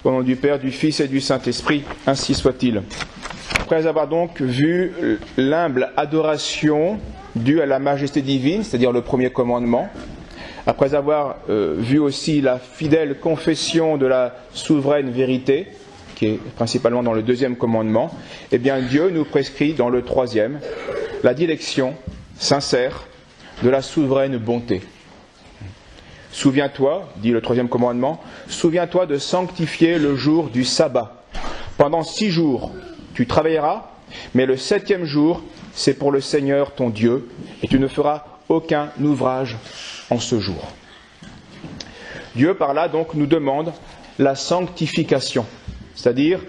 Au nom du Père, du Fils et du Saint-Esprit, ainsi soit-il. Après avoir donc vu l'humble adoration due à la majesté divine, c'est-à-dire le premier commandement, après avoir vu aussi la fidèle confession de la souveraine vérité, qui est principalement dans le deuxième commandement, eh bien Dieu nous prescrit dans le troisième la dilection sincère de la souveraine bonté. Souviens-toi, dit le troisième commandement, souviens-toi de sanctifier le jour du sabbat. Pendant 6 jours, tu travailleras, mais le 7e jour, c'est pour le Seigneur ton Dieu, et tu ne feras aucun ouvrage en ce jour. Dieu, par là, donc, nous demande la sanctification, c'est-à-dire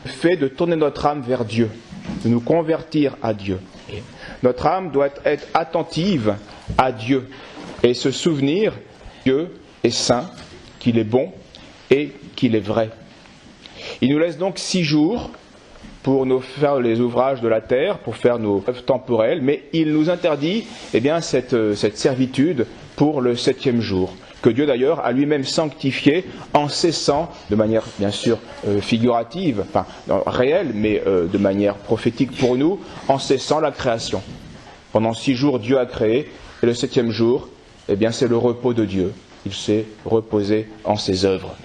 le fait de tourner notre âme vers Dieu, de nous convertir à Dieu. Notre âme doit être attentive à Dieu et se souvenir que Dieu est saint, qu'il est bon et qu'il est vrai. Il nous laisse donc 6 jours pour nous faire les ouvrages de la terre, pour faire nos œuvres temporelles, mais il nous interdit cette servitude pour le 7e jour, que Dieu d'ailleurs a lui-même sanctifié en cessant, de manière bien sûr figurative, enfin réelle, mais de manière prophétique pour nous, en cessant la création. Pendant 6 jours, Dieu a créé, et le 7e jour, eh bien c'est le repos de Dieu. Il s'est reposé en ses œuvres.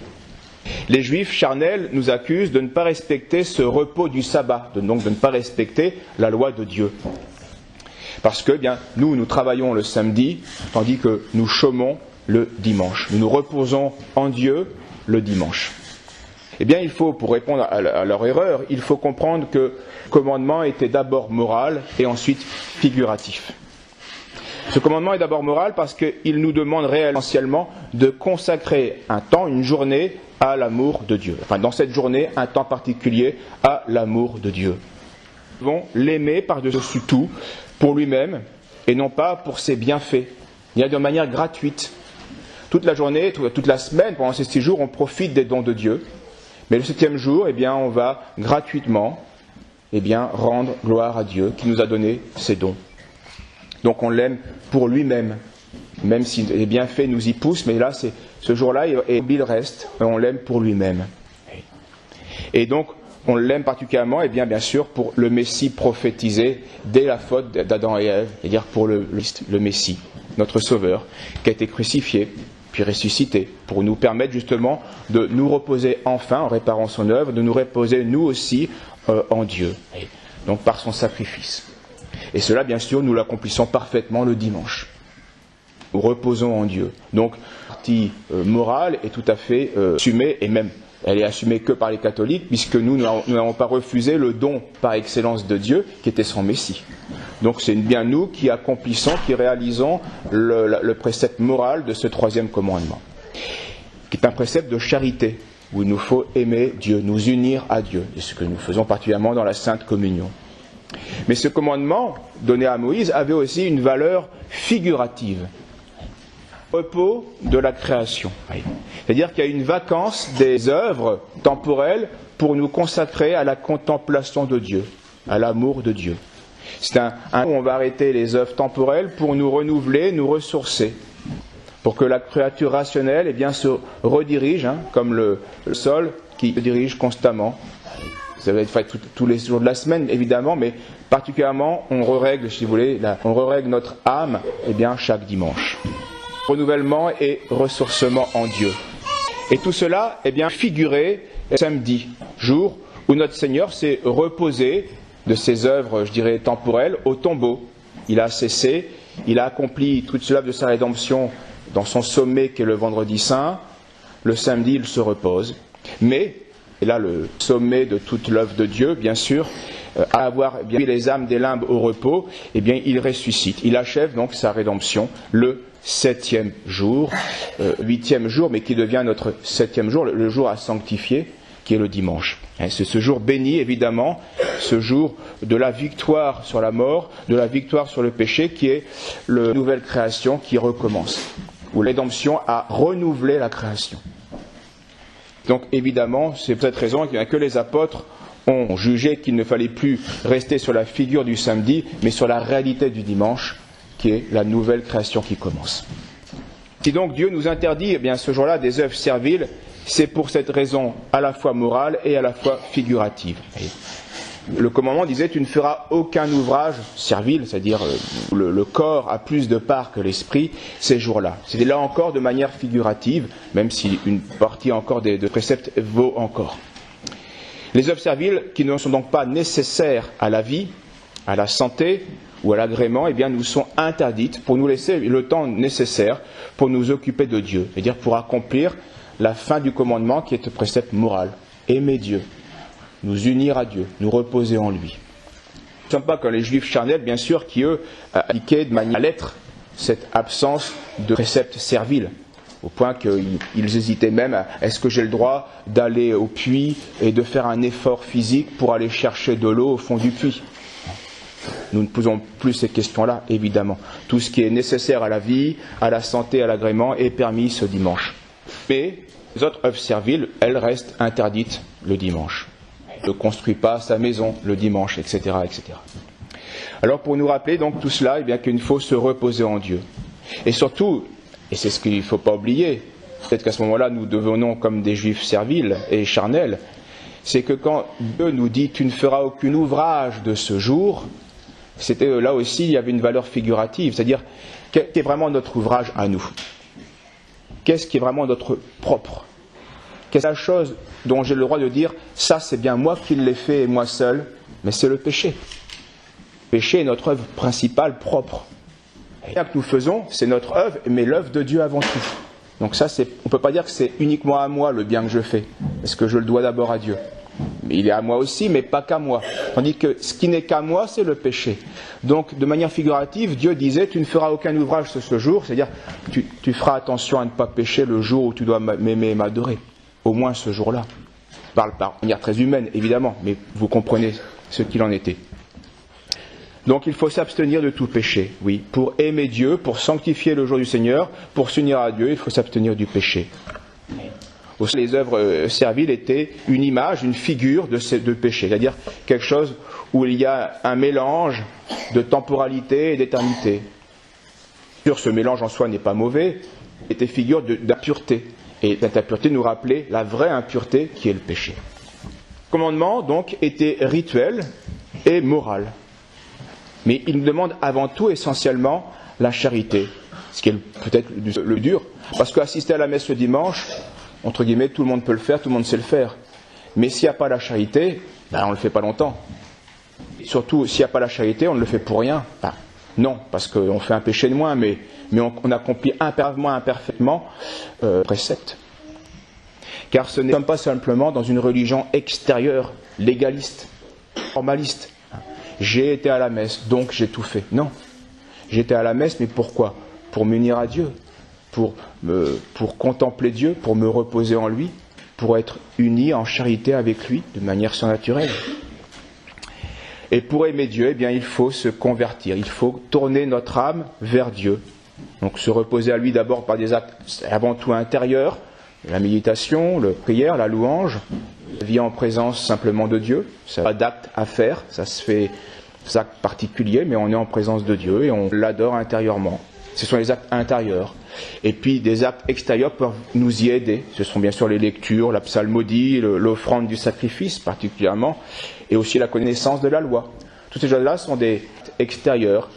Les Juifs charnels nous accusent de ne pas respecter ce repos du sabbat, donc de ne pas respecter la loi de Dieu. Parce que bien, nous travaillons le samedi, tandis que nous chômons le dimanche. Nous nous reposons en Dieu le dimanche. Eh bien, il faut, pour répondre à leur erreur, il faut comprendre que le commandement était d'abord moral et ensuite figuratif. Ce commandement est d'abord moral parce qu'il nous demande réellement de consacrer un temps, une journée à l'amour de Dieu. Enfin, dans cette journée, un temps particulier à l'amour de Dieu. Nous devons l'aimer par-dessus tout pour lui-même et non pas pour ses bienfaits, ni de manière gratuite. Toute la journée, toute la semaine, pendant ces 6 jours, on profite des dons de Dieu. Mais le 7e jour, eh bien, on va gratuitement rendre gloire à Dieu qui nous a donné ces dons. Donc on l'aime pour lui-même, même si les bienfaits nous y poussent, mais là, ce jour-là, il reste, on l'aime pour lui-même. Et donc, on l'aime particulièrement, et bien sûr, pour le Messie prophétisé dès la faute d'Adam et Ève, c'est-à-dire pour le Messie, notre Sauveur, qui a été crucifié, puis ressuscité, pour nous permettre justement de nous reposer enfin, en réparant son œuvre, de nous reposer nous aussi en Dieu, donc par son sacrifice. Et cela, bien sûr, nous l'accomplissons parfaitement le dimanche. Nous reposons en Dieu. Donc, la partie morale est tout à fait assumée, et même elle est assumée que par les catholiques, puisque nous n'avons pas refusé le don par excellence de Dieu, qui était son Messie. Donc c'est bien nous qui accomplissons, qui réalisons le précepte moral de ce 3e commandement, qui est un précepte de charité, où il nous faut aimer Dieu, nous unir à Dieu, et ce que nous faisons particulièrement dans la Sainte Communion. Mais ce commandement donné à Moïse avait aussi une valeur figurative. Repos de la création. C'est-à-dire qu'il y a une vacance des œuvres temporelles pour nous consacrer à la contemplation de Dieu, à l'amour de Dieu. C'est un où on va arrêter les œuvres temporelles pour nous renouveler, nous ressourcer, pour que la créature rationnelle se redirige, comme le sol qui se dirige constamment. Ça va être fait tous les jours de la semaine, évidemment, mais particulièrement, on rerègle, si vous voulez, on rerègle notre âme, chaque dimanche. Renouvellement et ressourcement en Dieu. Et tout cela, figuré samedi, jour où notre Seigneur s'est reposé de ses œuvres, temporelles, au tombeau. Il a cessé, il a accompli toute l'œuvre de sa rédemption dans son sommet qui est le vendredi saint. Le samedi, il se repose. Mais, et là le sommet de toute l'œuvre de Dieu, bien sûr, à avoir mis les âmes des limbes au repos, il ressuscite. Il achève donc sa rédemption le 7e jour, 8e jour, mais qui devient notre 7e jour, le jour à sanctifier, qui est le dimanche. C'est ce jour béni, évidemment, ce jour de la victoire sur la mort, de la victoire sur le péché, qui est la nouvelle création qui recommence, où la rédemption a renouvelé la création. Donc évidemment, c'est pour cette raison que les apôtres ont jugé qu'il ne fallait plus rester sur la figure du samedi, mais sur la réalité du dimanche, qui est la nouvelle création qui commence. Si donc Dieu nous interdit ce jour-là des œuvres serviles, c'est pour cette raison à la fois morale et à la fois figurative. Le commandement disait, tu ne feras aucun ouvrage servile, c'est-à-dire le corps a plus de part que l'esprit ces jours-là. C'était là encore de manière figurative, même si une partie encore de préceptes vaut encore. Les œuvres serviles qui ne sont donc pas nécessaires à la vie, à la santé ou à l'agrément, eh bien, nous sont interdites pour nous laisser le temps nécessaire pour nous occuper de Dieu, c'est-à-dire pour accomplir la fin du commandement qui est le précepte moral. Aimer Dieu, nous unir à Dieu, nous reposer en lui. Nous ne sommes pas comme les Juifs charnels, bien sûr, qui eux appliquaient de manière à l'être cette absence de préceptes serviles, au point qu'ils hésitaient même à est-ce que j'ai le droit d'aller au puits et de faire un effort physique pour aller chercher de l'eau au fond du puits. Nous ne posons plus ces questions-là, évidemment. Tout ce qui est nécessaire à la vie, à la santé, à l'agrément est permis ce dimanche. Mais les autres œuvres serviles, elles restent interdites le dimanche. Ne construit pas sa maison le dimanche, etc., etc. Alors pour nous rappeler donc tout cela, eh bien qu'il faut se reposer en Dieu. Et surtout, et c'est ce qu'il ne faut pas oublier, peut-être qu'à ce moment-là nous devenons comme des Juifs serviles et charnels, c'est que quand Dieu nous dit « tu ne feras aucun ouvrage de ce jour », c'était là aussi, il y avait une valeur figurative, c'est-à-dire quel est vraiment notre ouvrage à nous. Qu'est-ce qui est vraiment notre propre? Quelle est la chose dont j'ai le droit de dire « ça c'est bien moi qui l'ai fait et moi seul », mais c'est le péché. Le péché est notre œuvre principale propre. Et bien que nous faisons, c'est notre œuvre, mais l'œuvre de Dieu avant tout. Donc ça, on ne peut pas dire que c'est uniquement à moi le bien que je fais, parce que je le dois d'abord à Dieu. Mais il est à moi aussi, mais pas qu'à moi. Tandis que ce qui n'est qu'à moi, c'est le péché. Donc, de manière figurative, Dieu disait, tu ne feras aucun ouvrage ce jour, c'est-à-dire, tu feras attention à ne pas pécher le jour où tu dois m'aimer et m'adorer. Au moins ce jour-là. Je parle par manière très humaine, évidemment, mais vous comprenez ce qu'il en était. Donc, il faut s'abstenir de tout péché, oui. Pour aimer Dieu, pour sanctifier le jour du Seigneur, pour s'unir à Dieu, il faut s'abstenir du péché. Aussi, les œuvres serviles étaient une image, une figure de péché, c'est-à-dire quelque chose où il y a un mélange de temporalité et d'éternité. Sûr, ce mélange en soi n'est pas mauvais, était figure d'impureté. Et cette impureté nous rappelait la vraie impureté qui est le péché. Le commandement, donc, était rituel et moral. Mais il nous demande avant tout, essentiellement, la charité, ce qui est peut-être le dur, parce qu'assister à la messe le dimanche, entre guillemets, tout le monde peut le faire, tout le monde sait le faire. Mais s'il n'y a pas la charité, on ne le fait pas longtemps. Et surtout, s'il n'y a pas la charité, on ne le fait pour rien. Non, parce qu'on fait un péché de moins, mais on accomplit imparfaitement précepte. Car ce n'est pas simplement dans une religion extérieure, légaliste, formaliste. J'ai été à la messe, donc j'ai tout fait. Non, j'étais à la messe, mais pourquoi? Pour m'unir à Dieu, pour contempler Dieu, pour me reposer en lui, pour être uni en charité avec lui, de manière surnaturelle. Et pour aimer Dieu, eh bien, il faut se convertir, il faut tourner notre âme vers Dieu. Donc se reposer à lui d'abord par des actes avant tout intérieurs, la méditation, la prière, la louange, la vie en présence simplement de Dieu. Ça n'a pas d'acte à faire, ça se fait des actes particuliers, mais on est en présence de Dieu et on l'adore intérieurement. Ce sont les actes intérieurs. Et puis des actes extérieurs peuvent nous y aider. Ce sont bien sûr les lectures, la psalmodie, l'offrande du sacrifice particulièrement, et aussi la connaissance de la loi. Toutes ces choses-là sont des actes extérieurs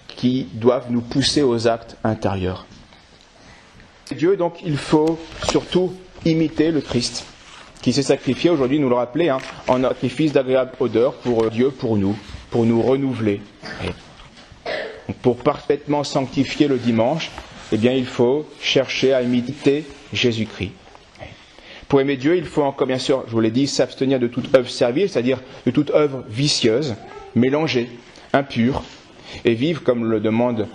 qui doivent nous pousser aux actes intérieurs. Dieu, donc, il faut surtout imiter le Christ, qui s'est sacrifié, aujourd'hui nous le rappeler, en sacrifice d'agréable odeur pour Dieu, pour nous renouveler. Et pour parfaitement sanctifier le dimanche, eh bien, il faut chercher à imiter Jésus-Christ. Pour aimer Dieu, il faut encore, bien sûr, je vous l'ai dit, s'abstenir de toute œuvre servile, c'est-à-dire de toute œuvre vicieuse, mélangée, impure, et vivre, comme le demande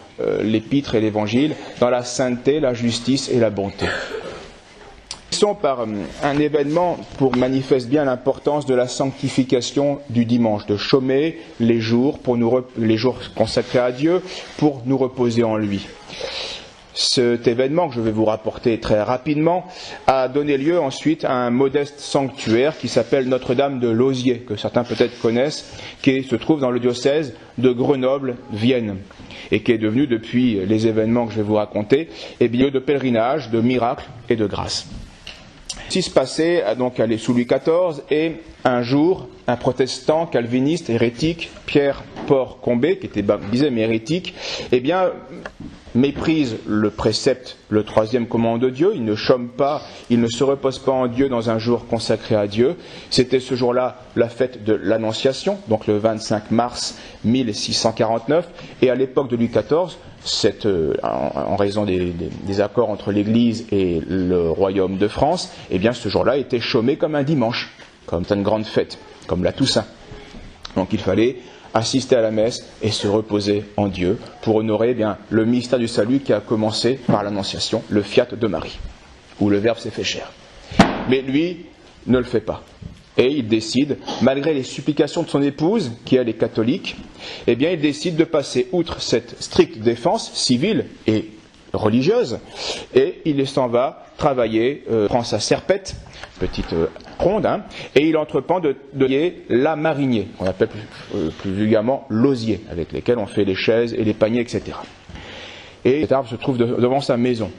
l'Épître et l'Évangile, dans la sainteté, la justice et la bonté. Sont par un événement pour manifeste bien l'importance de la sanctification du dimanche, de chômer les jours les jours consacrés à Dieu pour nous reposer en lui. Cet événement que je vais vous rapporter très rapidement a donné lieu ensuite à un modeste sanctuaire qui s'appelle Notre-Dame de Lauziers, que certains peut-être connaissent, qui se trouve dans le diocèse de Grenoble-Vienne et qui est devenu depuis les événements que je vais vous raconter, lieu de pèlerinage, de miracles et de grâce. Ce qui se passait donc sous Louis XIV, et un jour, un protestant calviniste hérétique, Pierre Port-Combet, qui était baptisé mais hérétique, eh bien, méprise le précepte, le troisième commandement de Dieu. Il ne chôme pas, il ne se repose pas en Dieu dans un jour consacré à Dieu. C'était ce jour-là la fête de l'Annonciation, donc le 25 mars 1649. Et à l'époque de Louis XIV, en raison des accords entre l'Église et le royaume de France, eh bien ce jour-là était chômé comme un dimanche, comme une grande fête, comme la Toussaint. Donc il fallait assister à la messe et se reposer en Dieu pour honorer le mystère du salut qui a commencé par l'Annonciation, le fiat de Marie, où le Verbe s'est fait chair. Mais lui ne le fait pas. Et il décide, malgré les supplications de son épouse, qui elle est catholique, eh bien il décide de passer outre cette stricte défense civile et religieuse, et il s'en va travailler, prend sa serpette, petite ronde, et il entreprend de lier la marinier, qu'on appelle plus vulgairement l'osier, avec lesquels on fait les chaises et les paniers, etc. Et cet arbre se trouve devant sa maison.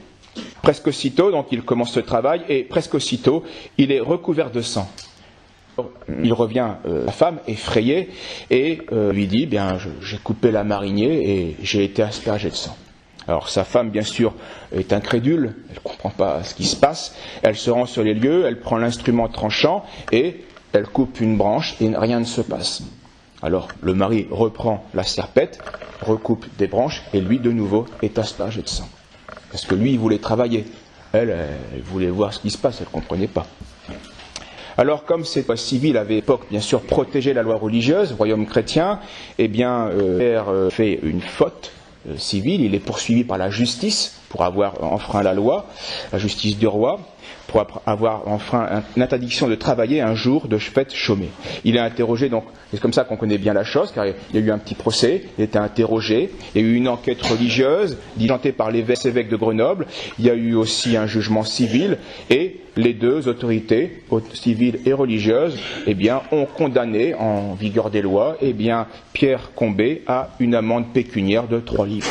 Presque aussitôt, donc il commence ce travail, et presque aussitôt, il est recouvert de sang. Il revient, la femme, effrayée, et lui dit, j'ai coupé la marinier et j'ai été aspergé de sang. Alors sa femme, bien sûr, est incrédule, elle ne comprend pas ce qui se passe, elle se rend sur les lieux, elle prend l'instrument tranchant et elle coupe une branche et rien ne se passe. Alors le mari reprend la serpette, recoupe des branches et lui de nouveau est aspergé de sang. Parce que lui, il voulait travailler, elle voulait voir ce qui se passe, elle ne comprenait pas. Alors, comme cette loi civile avait à l'époque, bien sûr, protégé la loi religieuse, royaume chrétien, eh bien, Pierre fait une faute civile, il est poursuivi par la justice pour avoir enfreint la loi, la justice du roi, pour avoir enfreint une interdiction de travailler un jour de fête chômée. Il est interrogé, donc c'est comme ça qu'on connaît bien la chose, car il y a eu un petit procès, il a été interrogé, il y a eu une enquête religieuse diligentée par l'évêque de Grenoble, il y a eu aussi un jugement civil, et les deux autorités, civiles et religieuses, eh bien, ont condamné, en vigueur des lois, eh bien, Pierre Combet à une amende pécuniaire de 3 livres.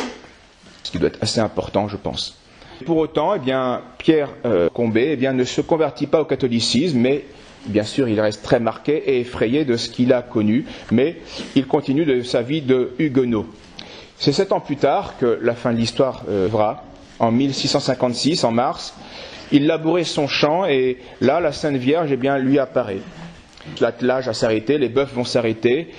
Ce qui doit être assez important, je pense. Pour autant, eh bien, Pierre Combet eh bien, ne se convertit pas au catholicisme, mais bien sûr, il reste très marqué et effrayé de ce qu'il a connu, mais il continue de sa vie de huguenot. C'est 7 ans plus tard que la fin de l'histoire arrivera, en 1656, en mars. Il labourait son champ et là, la Sainte Vierge eh bien, lui apparaît. L'attelage va s'arrêter, les bœufs vont s'arrêter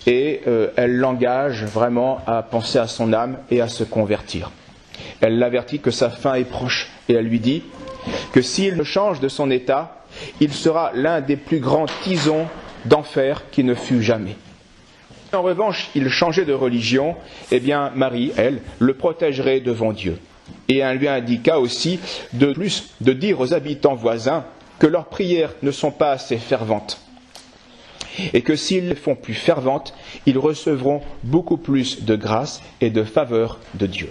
et elle l'engage vraiment à penser à son âme et à se convertir. Elle l'avertit que sa fin est proche et elle lui dit que s'il ne change de son état, il sera l'un des plus grands tisons d'enfer qui ne fut jamais. En revanche, il changeait de religion, eh bien Marie, elle, le protégerait devant Dieu. Et elle lui indiqua aussi de dire aux habitants voisins que leurs prières ne sont pas assez ferventes. Et que s'ils les font plus ferventes, ils recevront beaucoup plus de grâce et de faveur de Dieu.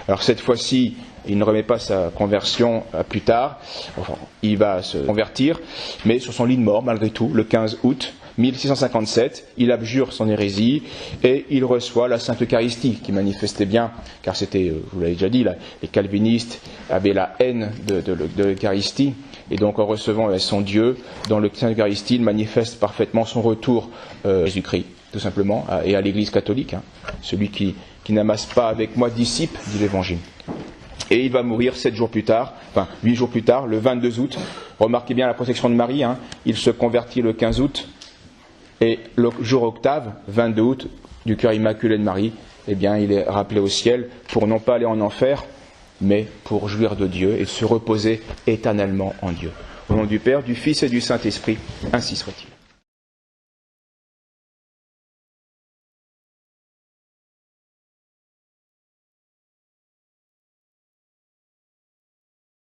Alors cette fois-ci, il ne remet pas sa conversion plus tard, enfin, il va se convertir, mais sur son lit de mort malgré tout, le 15 août 1657, il abjure son hérésie et il reçoit la Sainte Eucharistie, qui manifestait bien, car c'était, je vous l'avez déjà dit, les calvinistes avaient la haine de l'Eucharistie, et donc en recevant son Dieu, dans le Sainte Eucharistie, il manifeste parfaitement son retour à Jésus-Christ, tout simplement, et à l'Église catholique, celui qui n'amasse pas avec moi disciple, dit l'Évangile. Et il va mourir 8 jours plus tard, le 22 août. Remarquez bien la protection de Marie, il se convertit le 15 août, et le jour octave, 22 août, du cœur immaculé de Marie, eh bien, il est rappelé au ciel pour non pas aller en enfer, mais pour jouir de Dieu et se reposer éternellement en Dieu. Au nom du Père, du Fils et du Saint-Esprit, ainsi soit-il.